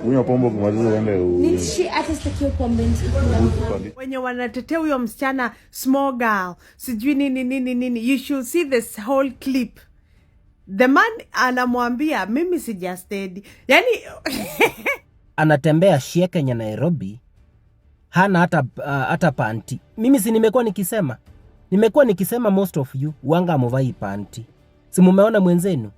Unywa pombe ukimaliza uende Nishi hata stakio pombe nisikula. Wenye wanatetea huyo msichana small girl, sijui nini. You should see this whole clip. The man anamwambia mimi sijastedi. Yani anatembea Shieke nya Nairobi. Hana hata panty. Mimi si nimekuwa nikisema most of you wanga amuvai panty. Si mumeona mwenzenu?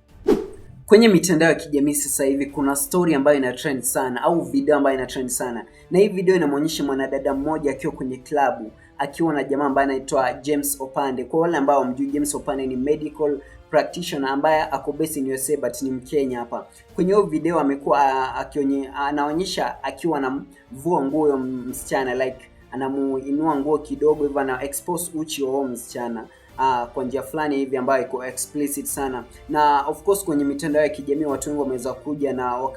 Kwenye mitandao ya kijamii sasa hivi kuna story ambayo ina trend sana au video ambayo ina trend sana. Na hii video inamwonyesha mwanadada mmoja akiwa kwenye klabu akiwa na jamaa ambaye anaitwa James Opande. Kwa wale ambao hamjui, James Opande ni medical practitioner ambaye ako based in USA but ni Mkenya hapa. Kwenye hiyo video amekuwa anaonyesha akiwa anamvua nguo ya msichana, like anamuinua nguo kidogo hivyo, na expose uchi wa msichana kwa njia fulani hivi ambayo iko explicit sana. Na of course kwenye mitandao ya kijamii watu wengi wameweza kuja na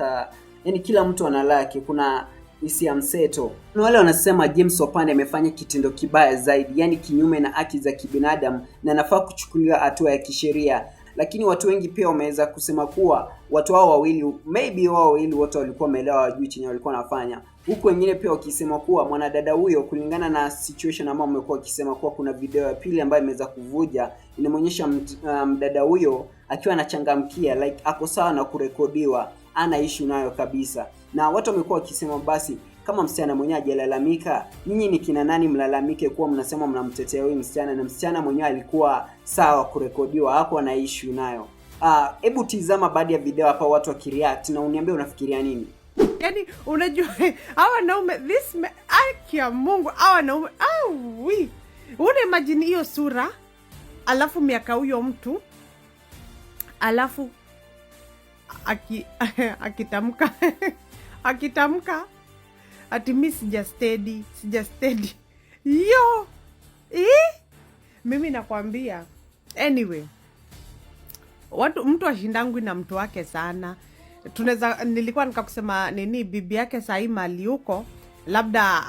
yani kila mtu ana lake. Kuna hisia mseto. Na wale wanasema James Opande amefanya kitendo kibaya zaidi, yani kinyume na haki za kibinadamu, na anafaa kuchukuliwa hatua ya kisheria. Lakini watu wengi pia wameweza kusema kuwa watu hao wawili, maybe wao wawili wote walikuwa wameelewa, wajui chenye walikuwa wanafanya. Huku wengine pia wakisema kuwa mwanadada huyo, kulingana na situation ambayo wamekuwa wakisema kuwa kuna video ya pili ambayo imeweza kuvuja, inamuonyesha mdada huyo akiwa anachangamkia, like ako sawa na kurekodiwa, ana issue nayo kabisa. Na watu wamekuwa wakisema basi kama msichana mwenyewe hajalalamika, nyinyi ni kina nani mlalamike kuwa mnasema mnamtetea huyu msichana, na msichana mwenyewe alikuwa sawa kurekodiwa, hapo ana issue nayo. Hebu tizama baadhi ya video hapa watu wakireact na uniambie unafikiria nini. yani unajua hawa naume this akia Mungu hawa naume una imagine hiyo sura, alafu miaka huyo mtu, alafu akitamka ati mimi sijastedi yo mimi nakwambia. Anyway, mtu ashindangwi na mtu wake sana. Nilikuwa nikakusema nini, bibi yake sahi mali huko labda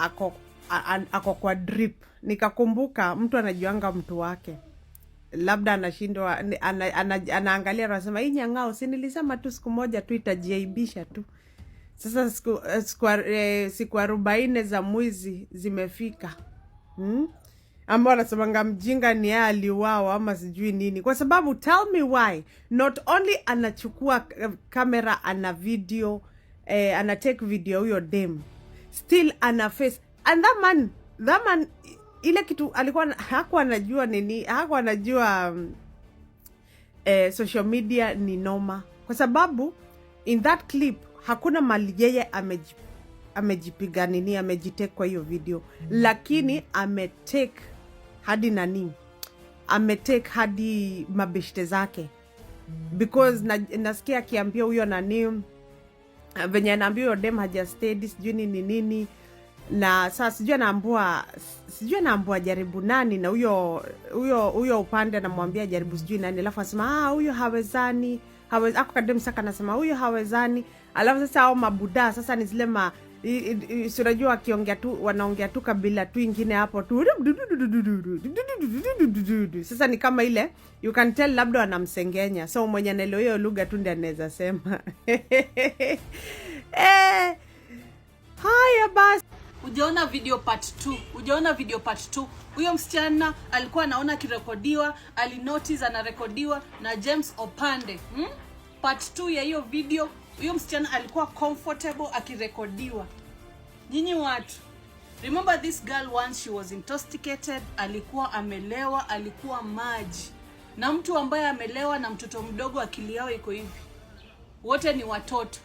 ako kwa drip, nikakumbuka mtu anajuanga mtu wake, labda anashindwa anaangalia anasema hii nyang'ao, si nilisema tu siku moja tu itajiaibisha tu. Sasa siku 40 za mwizi zimefika. Ambao anasemanga mjinga ni yeye aliuawa ama sijui nini. Kwa sababu tell me why not only anachukua kamera, ana video, ana take video huyo dem, still ana face. And that man ile kitu alikuwa hakuwa anajua nini, hakuwa anajua social media ni noma. Kwa sababu in that clip hakuna mali yeye amejipiga nini, amejitake kwa hiyo video. Lakini ametake hadi nani, ametake hadi mabeshte zake. Because nasikia akiambia huyo nani, venye anaambia huyo dem hajastedi sijui nini. Na sasa sijui anaambua jaribu nani, na huyo upande anamwambia jaribu sijui nani, alafu anasema huyo hawezani. Ako kadem saka anasema huyo hawezani. Alafu sasa hao mabuda sasa ni zile unajua akiongea tu wanaongea tu kabila tu ingine hapo tu. Sasa ni kama ile you can tell labda wanamsengenya. So mwenye anaelewa hiyo lugha tu ndiye anaweza sema. Haya basi. Ujaona video part 2. Huyo msichana alikuwa anaona kirekodiwa, alinotice anarekodiwa na James Opande. Part 2 ya hiyo video, huyo msichana alikuwa comfortable akirekodiwa. Nyinyi watu, remember this girl once she was intoxicated, alikuwa amelewa, alikuwa maji. Na mtu ambaye amelewa na mtoto mdogo akili yao iko hivi. Wote ni watoto.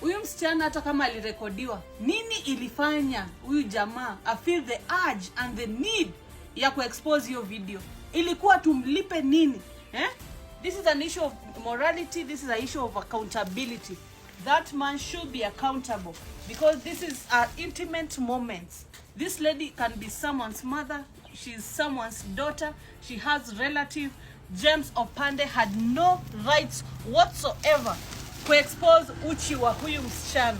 Huyu msichana hata kama alirekodiwa, nini ilifanya huyu jamaa I feel the urge and the need ya kuexpose hiyo video? Ilikuwa tumlipe nini? This is an issue of morality, this is an issue of accountability. That man should be accountable because this is our intimate moments. This lady can be someone's mother, she is someone's daughter, she has relative. James Opande had no rights whatsoever kuexpose uchi wa huyu msichana.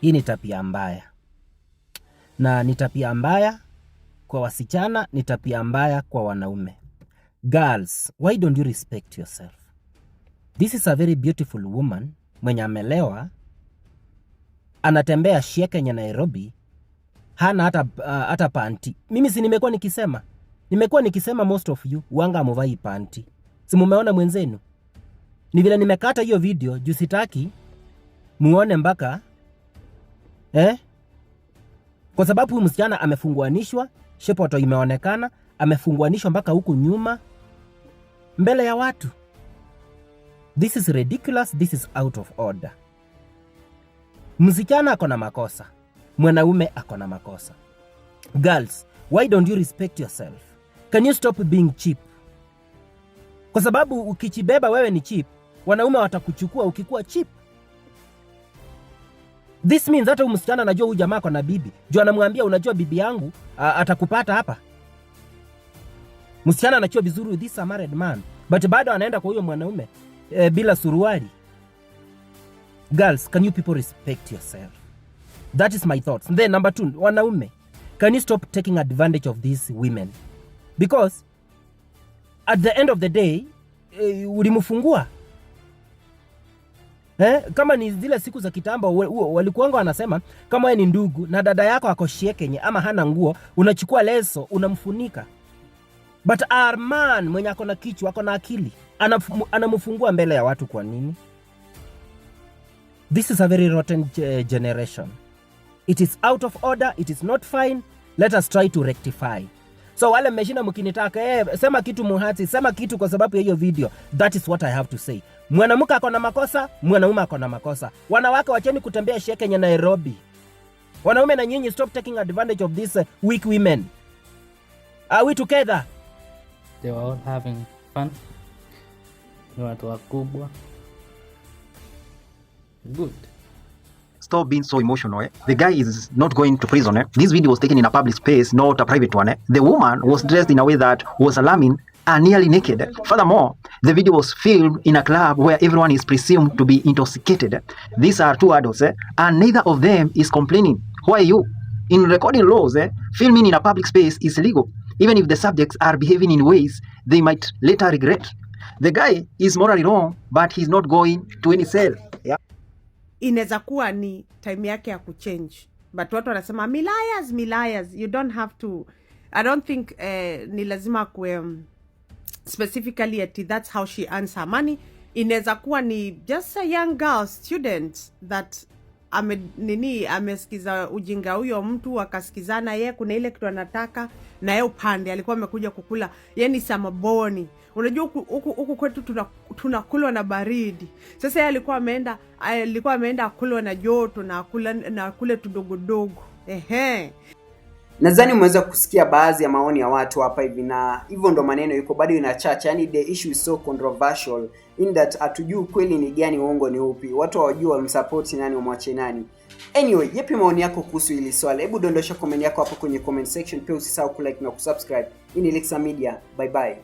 Hii ni tabia mbaya. Na ni tabia mbaya kwa wasichana, ni tabia mbaya kwa wanaume. Girls, why don't you respect yourself? This is a very beautiful woman mwenye amelewa anatembea Kenya Nairobi, hana hata panti. Mimi si nimekuwa nikisema most of you wanga amevai panti. Si mumeona mwenzenu? Ni vile nimekata hiyo video juu sitaki muone mpaka kwa sababu huyu msichana amefunguanishwa, shepoto imeonekana, amefunguanishwa mpaka huku nyuma mbele ya watu. This is ridiculous, this is out of order. Msichana ako na makosa, mwanaume ako na makosa. Girls, why don't you respect yourself? Can you stop being cheap? Kwa sababu ukichibeba wewe ni cheap, wanaume watakuchukua ukikuwa cheap. This means hata msichana anajua huyu jamaa ako na bibi. Juu anamwambia unajua bibi yangu atakupata hapa. Msichana anajua vizuri this is a married man, but bado anaenda kwa huyo mwanaume bila suruali. Girls, can you people respect yourself? That is my thoughts. Then number 2, wanaume, can you stop taking advantage of these women? Because at the end of the day, ulimfungua. Kama ni zile siku za kitambo walikuanga wanasema kama wewe ni ndugu na dada yako ako Kenya ama hana nguo, unachukua leso unamfunika. But our man mwenye ako na kichwa, ako na akili, anamfungua mbele ya watu kwa nini? This is a very rotten generation. It is out of order, it is not fine. Let us try to rectify. So wale mmeshinda mkinitaka sema kitu Muhati, sema kitu kwa sababu ya hiyo video. That is what I have to say. Mwanamke ako na makosa, mwanaume ako na makosa. Wanawake wacheni kutembea Kenya Nairobi. Wanaume na nyinyi stop taking advantage of these weak women. Are we together? They were all having fun. Ni watu wakubwa. Good. Stop being so emotional. The guy is not going to prison. This video was taken in a public space, not a private one. The woman was dressed in a way that was alarming and nearly naked. Furthermore, the video was filmed in a club where everyone is presumed to be intoxicated. These are 2 adults, and neither of them is complaining. Who are you? In recording laws, filming in a public space is illegal, even if the subjects are behaving in ways they might later regret. The guy is morally wrong, but he's not going to any cell. Inaweza kuwa ni time yake ya kuchange, but watu wanasema liars. You don't have to. I don't think ni lazima kuwe specifically that's how she earns her money. Inaweza kuwa ni just a young girl student that amesikiza ujinga huyo mtu, akasikizana yeye kuna ile kitu anataka na yeye upande alikuwa amekuja kukula, ni samaboni. Unajua huku kwetu tunakulwa na baridi. Sasa yeye alikuwa ameenda kulwa na joto na kule tudogodogo. Nadhani umeweza kusikia baadhi ya maoni ya watu hapa hivi, na hivyo ndo maneno yuko bado inachacha. Yani the issue is so controversial in that hatujui kweli ni gani, uongo ni upi. Watu hawajua wamsupport nani, umwache nani. Anyway, yapi maoni yako kuhusu hili swali? Hebu dondosha comment yako hapo kwenye comment section. Pia usisahau kulike na kusubscribe. Hii ni Lexa Media. Bye bye.